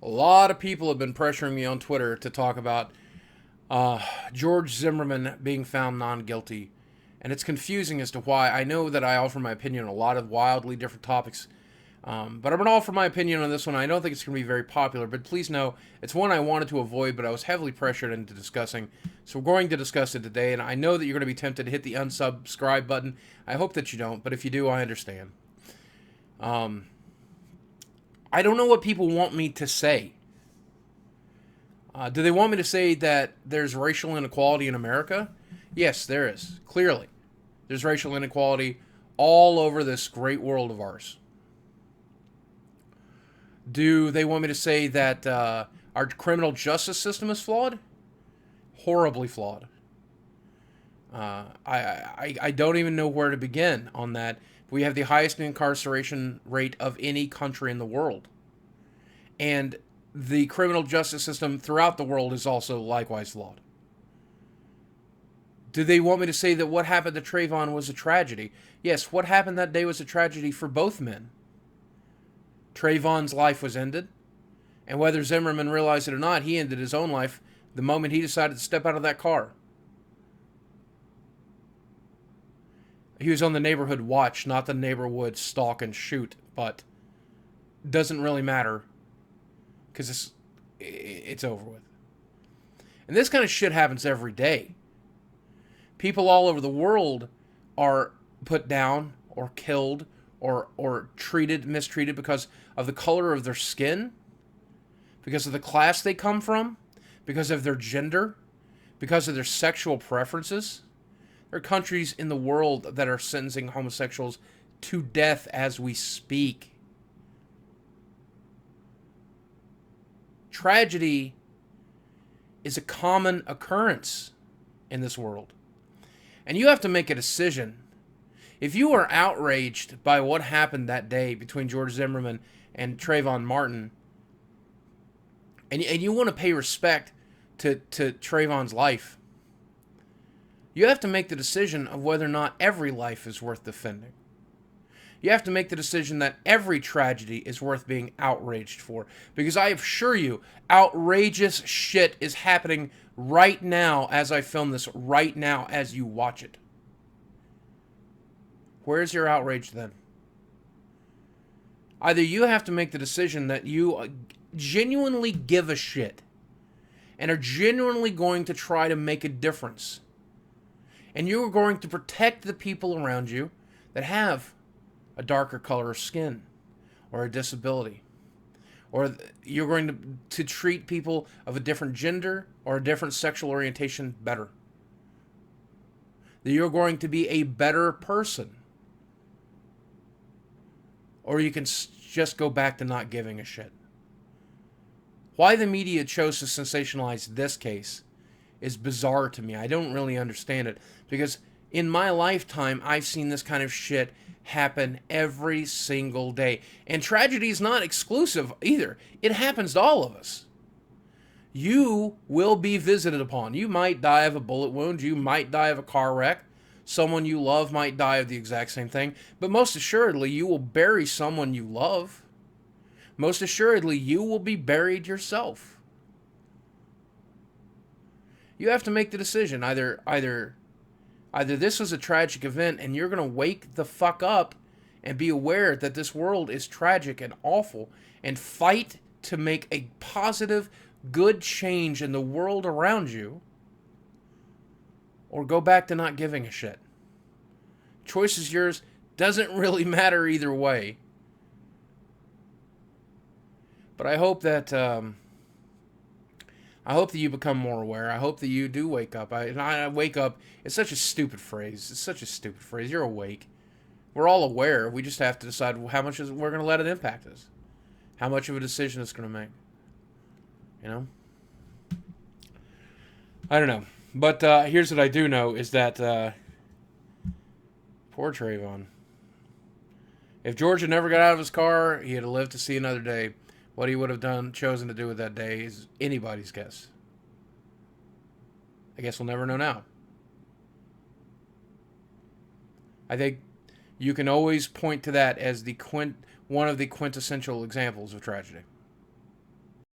A lot of people have been pressuring me on Twitter to talk about George Zimmerman being found non-guilty, and it's confusing as to why. I know that I offer my opinion on a lot of wildly different topics, but I'm going to offer my opinion on this one. I don't think it's going to be very popular, but please know it's one I wanted to avoid, but I was heavily pressured into discussing. So we're going to discuss it today, and I know that you're going to be tempted to hit the unsubscribe button. I hope that you don't, but if you do, I understand. I don't know what people want me to say. Do they want me to say that there's racial inequality in America? Yes, there is. Clearly. There's racial inequality all over this great world of ours. Do they want me to say that our criminal justice system is flawed? Horribly flawed. I don't even know where to begin on that. We have the highest incarceration rate of any country in the world. And the criminal justice system throughout the world is also likewise flawed. Do they want me to say that what happened to Trayvon was a tragedy? Yes, what happened that day was a tragedy for both men. Trayvon's life was ended, and whether Zimmerman realized it or not, he ended his own life the moment he decided to step out of that car. He was on the neighborhood watch, not the neighborhood stalk and shoot, but doesn't really matter because it's over with. And this kind of shit happens every day. People all over the world are put down or killed or mistreated because of the color of their skin, because of the class they come from, because of their gender, because of their sexual preferences. There are countries in the world that are sentencing homosexuals to death as we speak. Tragedy is a common occurrence in this world. And you have to make a decision. If you are outraged by what happened that day between George Zimmerman and Trayvon Martin, and you want to pay respect to Trayvon's life, you have to make the decision of whether or not every life is worth defending. You have to make the decision that every tragedy is worth being outraged for. Because I assure you, outrageous shit is happening right now as I film this, right now as you watch it. Where's your outrage then? Either you have to make the decision that you genuinely give a shit and are genuinely going to try to make a difference. And you're going to protect the people around you that have a darker color of skin or a disability. Or you're going to treat people of a different gender or a different sexual orientation better. That you're going to be a better person. Or you can just go back to not giving a shit. Why the media chose to sensationalize this case is bizarre to me. I don't really understand it. Because in my lifetime, I've seen this kind of shit happen every single day. And tragedy is not exclusive either. It happens to all of us. You will be visited upon. You might die of a bullet wound. You might die of a car wreck. Someone you love might die of the exact same thing. But most assuredly, you will bury someone you love. Most assuredly, you will be buried yourself. You have to make the decision. Either this was a tragic event and you're going to wake the fuck up and be aware that this world is tragic and awful and fight to make a positive, good change in the world around you, or go back to not giving a shit. Choice is yours. Doesn't really matter either way. But I hope that you become more aware. I hope that you do wake up. I wake up. It's such a stupid phrase. It's such a stupid phrase. You're awake. We're all aware. We just have to decide how much we're going to let it impact us. How much of a decision it's going to make. You know? I don't know. But here's what I do know is that poor Trayvon. If George had never got out of his car, he had lived to see another day. What he would have chosen to do with that day is anybody's guess. I guess we'll never know now. I think you can always point to that as one of the quintessential examples of tragedy.